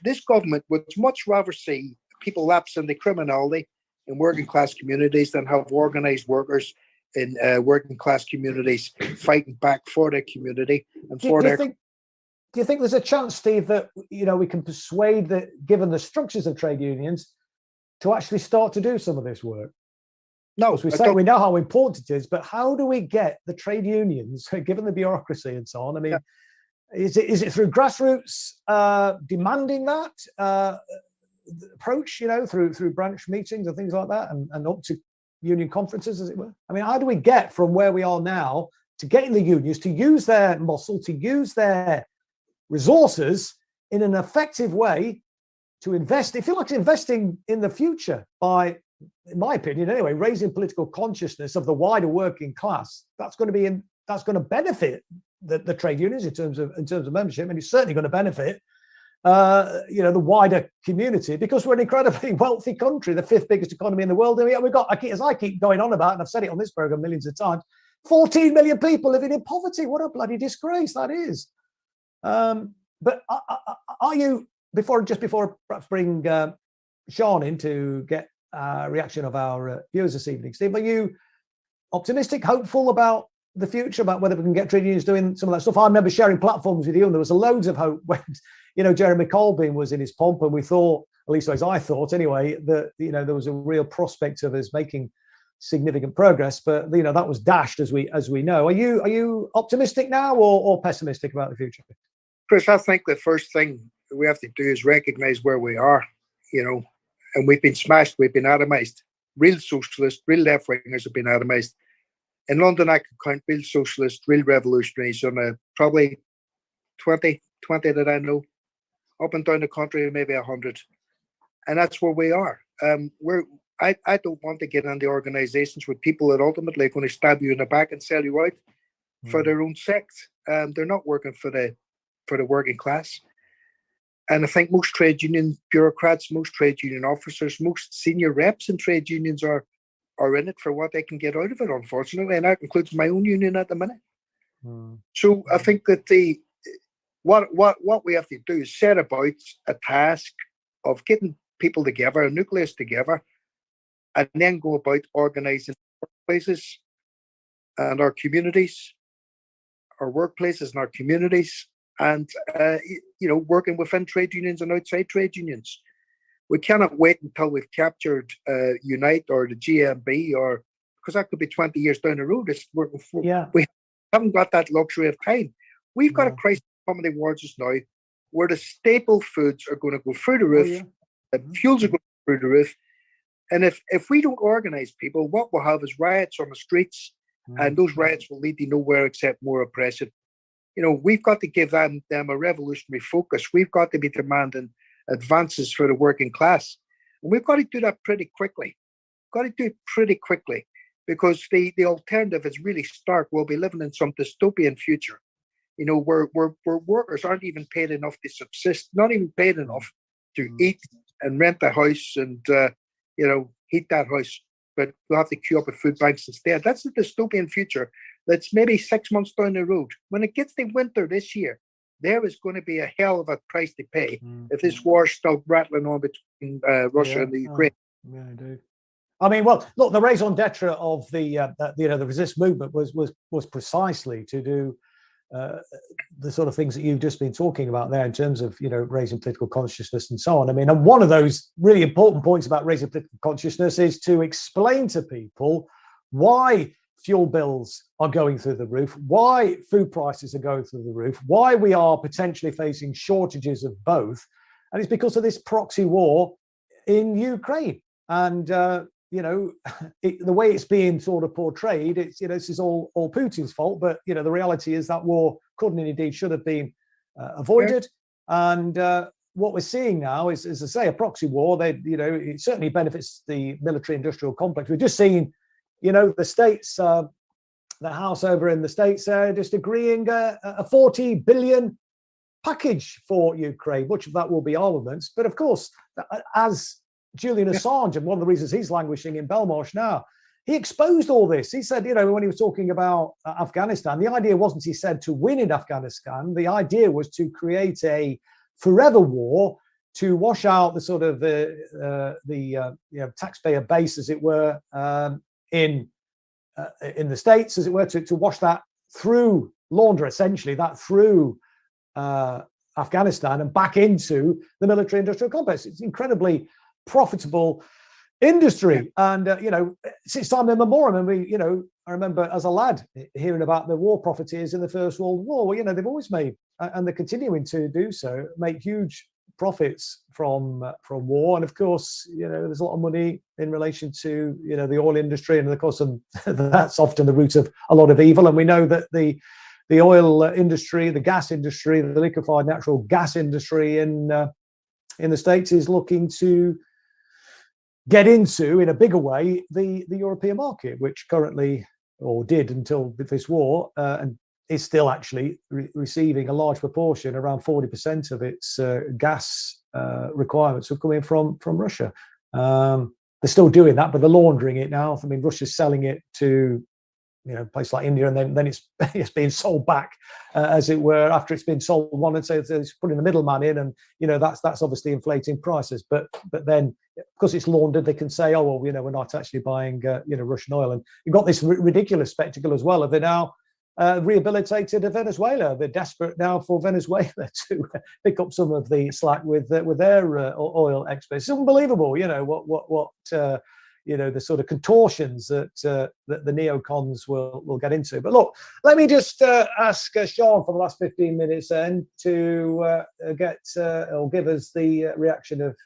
this government would much rather see people lapse into criminality in working class communities than have organised workers in working class communities fighting back for their community and for their. Do you think there's a chance, Steve, that we can persuade given the structures of trade unions, to actually start to do some of this work? No, as we say, we know how important it is, but how do we get the trade unions, given the bureaucracy and so on? I mean, is it through grassroots demanding that approach, through branch meetings and things like that, and up to union conferences, as it were? I mean, how do we get from where we are now to getting the unions to use their muscle, to use their resources in an effective way to invest, if you like, investing in the future by, in my opinion anyway, raising political consciousness of the wider working class? That's going to benefit the trade unions in terms of membership, and it's certainly going to benefit the wider community, because we're an incredibly wealthy country, the 5th biggest economy in the world. And yet we've got, as I keep going on about, and I've said it on this program millions of times, 14 million people living in poverty. What a bloody disgrace that is. But are you, before I perhaps bring Sean in to get a reaction of our viewers this evening, Steve, are you optimistic, hopeful about the future, about whether we can get trade unions doing some of that stuff? I remember sharing platforms with you, and there was loads of hope when, Jeremy Corbyn was in his pomp, and we thought, at least as I thought anyway, that, there was a real prospect of us making significant progress, but, that was dashed, as we know. Are you optimistic now or pessimistic about the future? Chris, I think the first thing we have to do is recognize where we are, and we've been smashed, we've been atomized. Real socialists, real left-wingers have been atomized. In London, I could count real socialists, real revolutionaries on probably 20 that I know. Up and down the country, maybe 100. And that's where we are. I don't want to get into organizations with people that ultimately are going to stab you in the back and sell you out for their own sect. They're not working for the working class. And I think most trade union bureaucrats, most trade union officers, most senior reps in trade unions are in it for what they can get out of it, unfortunately. And that includes my own union at the minute. So I think that what we have to do is set about a task of getting people together, a nucleus together, and then go about organizing workplaces and our communities, our workplaces and our communities, and working within trade unions and outside trade unions. We cannot wait until we've captured Unite or the GMB, or because that could be 20 years down the road. We haven't got that luxury of time. We've got a crisis coming towards us now, where the staple foods are going to go through the roof, the fuels are going through the roof, and if we don't organise people, what we'll have is riots on the streets, and those riots will lead to nowhere except more oppression. We've got to give them a revolutionary focus. We've got to be demanding advances for the working class. And we've got to do that pretty quickly. Because the alternative is really stark. We'll be living in some dystopian future, where workers aren't even paid enough to subsist, not even paid enough to eat and rent a house and, heat that house. But we'll have to queue up at food banks instead. That's the dystopian future. That's maybe 6 months down the road. When it gets to winter this year, there is going to be a hell of a price to pay if this war's still rattling on between Russia and the Ukraine. Yeah, indeed. I mean, well, look, the raison d'etre of the resist movement was precisely to do the sort of things that you've just been talking about there in terms of raising political consciousness and so on. I mean, and one of those really important points about raising political consciousness is to explain to people why fuel bills are going through the roof, why food prices are going through the roof, why we are potentially facing shortages of both. And it's because of this proxy war in Ukraine. And, the way it's being sort of portrayed, it's, this is all Putin's fault. But, the reality is that war couldn't and indeed should have been avoided. Yeah. And what we're seeing now is, as I say, a proxy war. It certainly benefits the military industrial complex. We've just seen the states, the House over in the States, just agreeing a 40 billion package for Ukraine. Much of that will be armaments. But of course, as Julian Assange, and one of the reasons he's languishing in Belmarsh now, he exposed all this. He said, when he was talking about Afghanistan, the idea wasn't, he said, to win in Afghanistan. The idea was to create a forever war to wash out the sort of the taxpayer base, as it were, in the States, as it were, to wash that through, launder essentially that through Afghanistan and back into the military industrial complex. It's incredibly profitable industry, and since time immemorial. And I remember as a lad hearing about the war profiteers in the First World War. Well, they've always made, and they're continuing to do so, make huge profits from war. And of course, there's a lot of money in relation to the oil industry, and of course, that's often the root of a lot of evil. And we know that the oil industry, the gas industry, the liquefied natural gas industry in the States is looking to get into, in a bigger way, the European market, which currently, or did until this war, and is still actually receiving a large proportion, around 40% of its gas requirements are coming from Russia. They're still doing that, but they're laundering it now. I mean, Russia's selling it to a place like India, and then it's being sold back, as it were, after it's been sold one, and so it's putting the middleman in, and that's obviously inflating prices. But then, because it's laundered, they can say, oh well, we're not actually buying Russian oil. And you've got this ridiculous spectacle as well of they now rehabilitated Venezuela. They're desperate now for Venezuela to pick up some of the slack with their oil exports. It's unbelievable, what the sort of contortions that the neocons will get into. But look, let me just ask Sean for the last 15 minutes then to get or give us the reaction of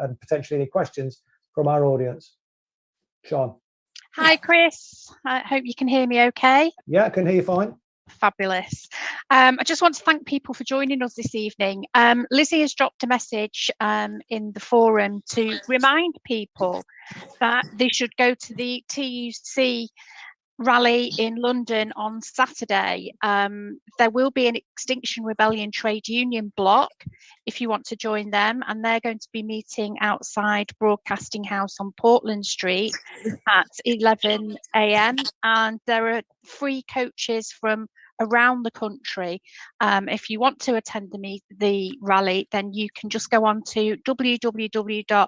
and potentially any questions from our audience. Sean. Hi, Chris. I hope you can hear me okay. Yeah, I can hear you fine. Fabulous. I just want to thank people for joining us this evening. Lizzie has dropped a message in the forum to remind people that they should go to the TUC rally in London on Saturday. There will be an Extinction Rebellion trade union block if you want to join them, and they're going to be meeting outside Broadcasting House on Portland Street at 11 a.m. and there are free coaches from around the country. If you want to attend the rally, then you can just go on to www.tuc.org.uk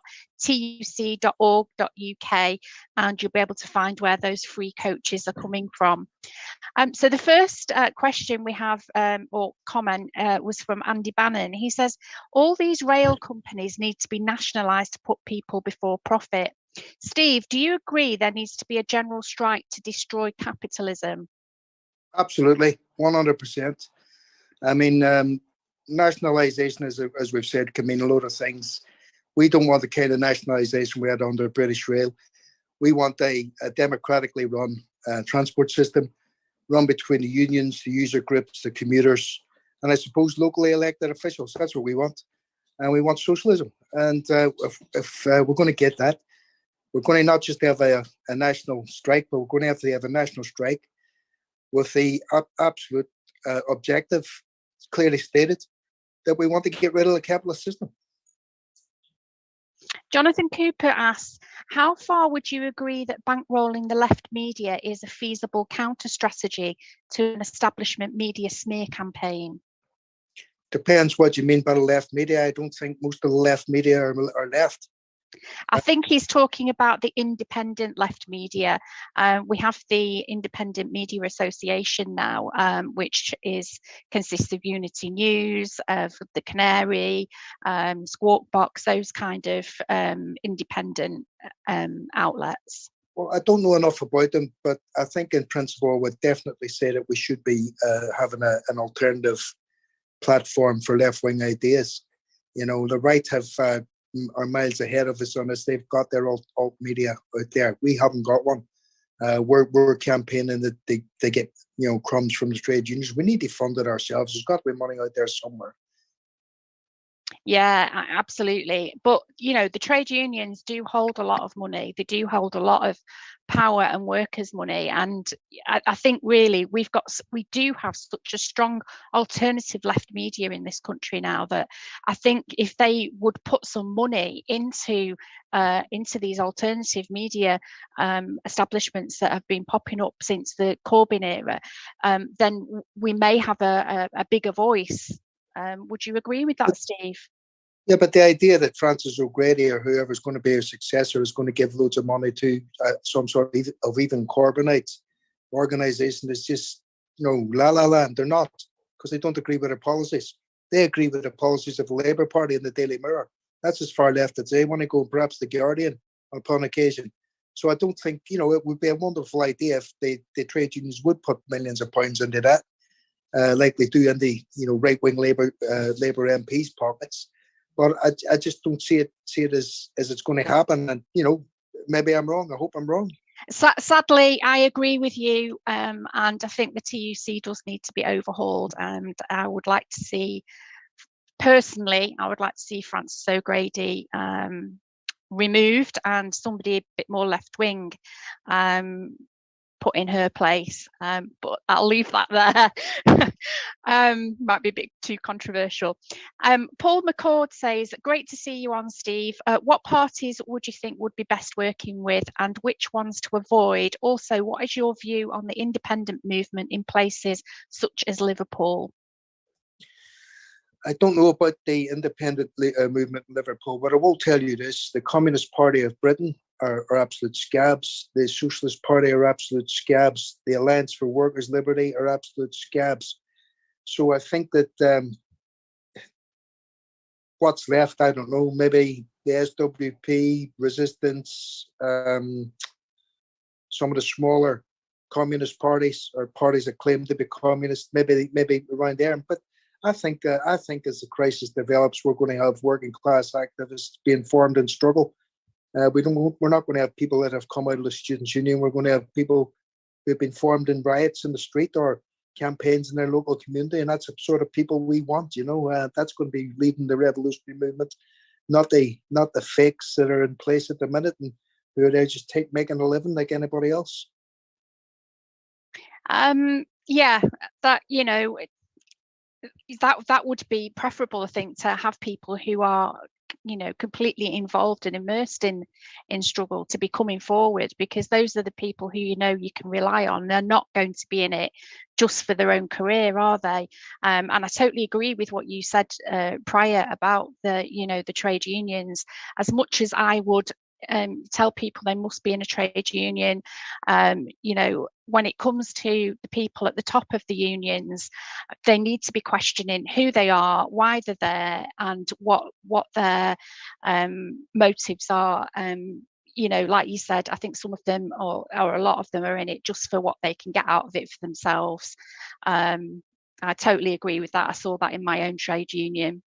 and you'll be able to find where those free coaches are coming from. So the first question we have or comment was from Andy Bannon. He says, all these rail companies need to be nationalised to put people before profit. Steve, do you agree there needs to be a general strike to destroy capitalism? Absolutely, 100%. I mean, nationalisation, as we've said, can mean a lot of things. We don't want the kind of nationalisation we had under British Rail. We want a democratically run transport system, run between the unions, the user groups, the commuters, and I suppose locally elected officials. That's what we want. And we want socialism. And if we're going to get that, we're going to not just have a national strike, but we're going to have a national strike with the absolute objective clearly stated that we want to get rid of the capitalist system. Jonathan Cooper asks, how far would you agree that bankrolling the left media is a feasible counter-strategy to an establishment media smear campaign? Depends what you mean by the left media. I don't think most of the left media are left. I think he's talking about the independent left media. We have the Independent Media Association now, which consists of Unity News, of the Canary, Squawk Box, those kind of independent outlets. Well, I don't know enough about them, but I think in principle, I would definitely say that we should be having an alternative platform for left-wing ideas. The right are miles ahead of us on this. They've got their alt media out there. We haven't got one. We're campaigning that they get crumbs from the trade unions. We need to fund it ourselves. There's got to be money out there somewhere. Yeah, absolutely. But the trade unions do hold a lot of money. They do hold a lot of power and workers' money. And I think really we do have such a strong alternative left media in this country now that I think if they would put some money into these alternative media establishments that have been popping up since the Corbyn era, then we may have a bigger voice. Would you agree with that, Steve? Yeah, but the idea that Francis O'Grady or whoever's going to be her successor is going to give loads of money to some sort of even Corbynite organisation is just, la la la. And they're not, because they don't agree with their policies. They agree with the policies of the Labour Party and the Daily Mirror. That's as far left as they want to go, perhaps the Guardian upon occasion. So I don't think, it would be a wonderful idea if the trade unions would put millions of pounds into that, like they do in the right-wing Labour MPs' pockets. But I just don't see it as it's going to happen. And, maybe I'm wrong. I hope I'm wrong. Sadly, I agree with you. And I think the TUC does need to be overhauled. And I would like to see, personally, Francis O'Grady removed and somebody a bit more left-wing put in her place, but I'll leave that there. Might be a bit too controversial. Paul McCord says, great to see you on, Steve. What parties would you think would be best working with, and which ones to avoid? Also, what is your view on the independent movement in places such as Liverpool? I don't know about the independent movement in Liverpool, but I will tell you this: the Communist Party of Britain are absolute scabs. The Socialist Party are absolute scabs. The Alliance for Workers' Liberty are absolute scabs. So I think that what's left, I don't know, maybe the SWP, Resistance, some of the smaller communist parties or parties that claim to be communist, maybe around there. But I think as the crisis develops, we're going to have working class activists being formed in struggle. We're not going to have people that have come out of the Students' Union. We're going to have people who've been formed in riots in the street or campaigns in their local community, and that's the sort of people we want. That's going to be leading the revolutionary movement, not the fakes that are in place at the minute and who are there just making a living like anybody else. Yeah, that that would be preferable, I think, to have people who are completely involved and immersed in struggle to be coming forward, because those are the people who you can rely on. They're not going to be in it just for their own career, are they? And I totally agree with what you said prior about the trade unions. As much as I would tell people they must be in a trade union, when it comes to the people at the top of the unions, they need to be questioning who they are, why they're there, and what their motives are. Like you said, I think some of them or a lot of them are in it just for what they can get out of it for themselves. I totally agree with that. I saw that in my own trade union.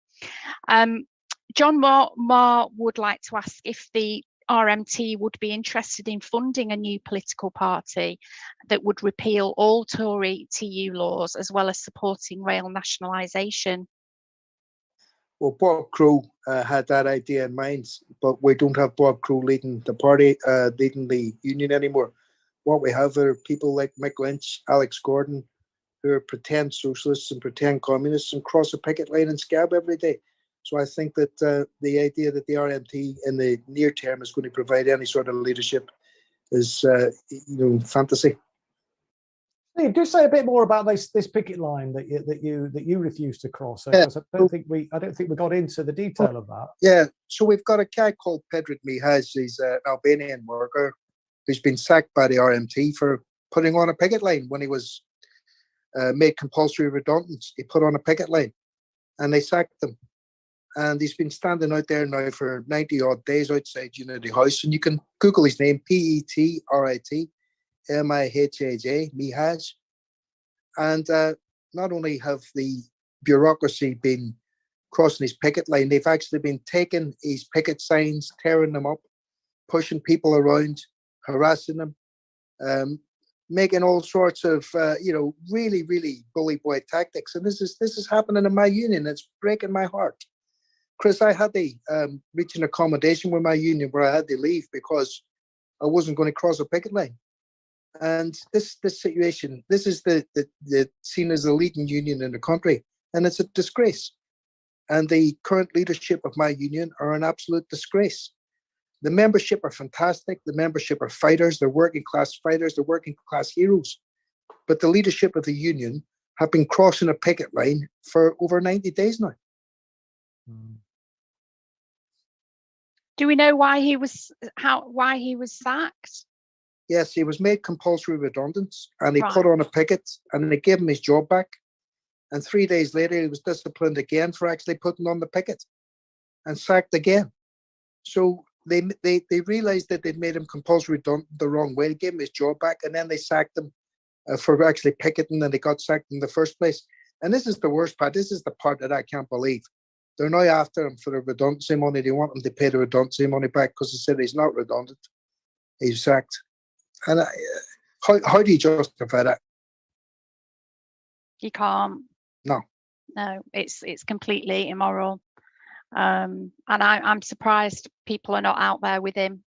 John Moore would like to ask if the RMT would be interested in funding a new political party that would repeal all Tory TU laws, as well as supporting rail nationalisation. Well, Bob Crow had that idea in mind, but we don't have Bob Crow leading the party, leading the union anymore. What we have are people like Mick Lynch, Alex Gordon, who are pretend socialists and pretend communists and cross a picket line and scab every day. So I think that the idea that the RMT in the near term is going to provide any sort of leadership is, fantasy. Steve, do say a bit more about this picket line that you refused to cross. I don't think we got into the detail of that. Yeah, so we've got a guy called Pedrit Mihaj. He's an Albanian worker who's been sacked by the RMT for putting on a picket line when he was made compulsory redundant. He put on a picket line, and they sacked him. And he's been standing out there now for 90 odd days outside Unity House. And you can Google his name, Petrit Mihaj, Mihaj. And not only have the bureaucracy been crossing his picket line, they've actually been taking his picket signs, tearing them up, pushing people around, harassing them, making all sorts of, really, really bully boy tactics. And this is happening in my union. It's breaking my heart. Chris, I had to reach an accommodation with my union where I had to leave because I wasn't going to cross a picket line. And this situation, this is the seen as the leading union in the country, and it's a disgrace. And the current leadership of my union are an absolute disgrace. The membership are fantastic. The membership are fighters. They're working class fighters. They're working class heroes. But the leadership of the union have been crossing a picket line for over 90 days now. Do we know why he was sacked? Yes, he was made compulsory redundant, and he put on a picket, and they gave him his job back. And 3 days later, he was disciplined again for actually putting on the picket, and sacked again. So they realised that they'd made him compulsory redundant the wrong way. They gave him his job back, and then they sacked him for actually picketing, and they got sacked in the first place. And this is the worst part. This is the part that I can't believe. They're now after him for the redundancy money. They want him to pay the redundancy money back because they said he's not redundant. He's sacked. And how do you justify that? You can't. No, it's completely immoral. And I'm surprised people are not out there with him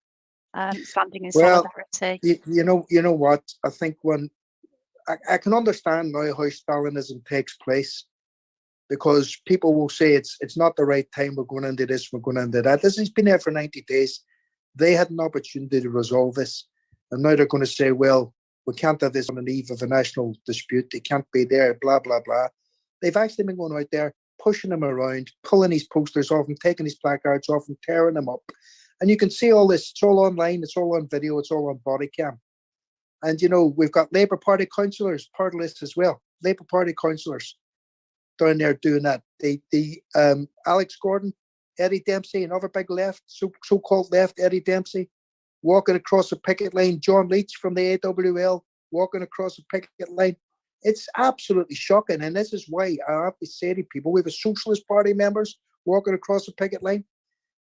standing in Well, solidarity. you know what? I think when I can understand now how Stalinism takes place, because people will say it's not the right time. We're going into this. We're going into that. This has been there for 90 days. They had an opportunity to resolve this, and now they're going to say, well, we can't have this on the eve of a national dispute. They can't be there, blah, blah, blah. They've actually been going out there, pushing them around, pulling these posters off them, taking these placards off them, tearing them up. And you can see all this. It's all online. It's all on video. It's all on body cam. And, you know, we've got Labour Party councillors, part of this as well. Labour Party councillors down there doing that. The Alex Gordon, Eddie Dempsey, another big left, so-called left, Eddie Dempsey, walking across a picket line. John Leach from the AWL walking across a picket line. It's absolutely shocking. And this is why I have to say to people, we have a Socialist Party members walking across a picket line.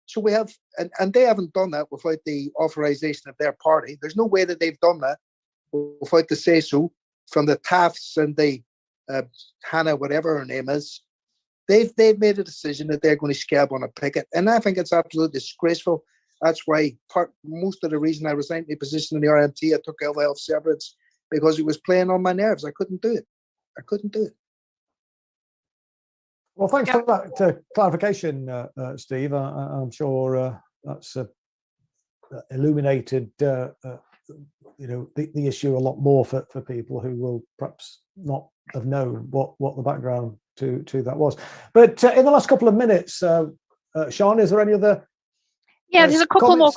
So we have, and they haven't done that without the authorization of their party. There's no way that they've done that without the say-so from the Tafts and the Hannah, whatever her name is. They've made a decision that they're going to scab on a picket. And I think it's absolutely disgraceful. That's why most of the reason I resigned my position in the RMT, I took LL severance, because it was playing on my nerves. I couldn't do it. Well, thanks for that clarification, Steve. I'm sure that's illuminated, you know, the issue a lot more for people who will perhaps not have known what the background to that was. But in the last couple of minutes, Sean, is there any other? Yeah, there's a couple more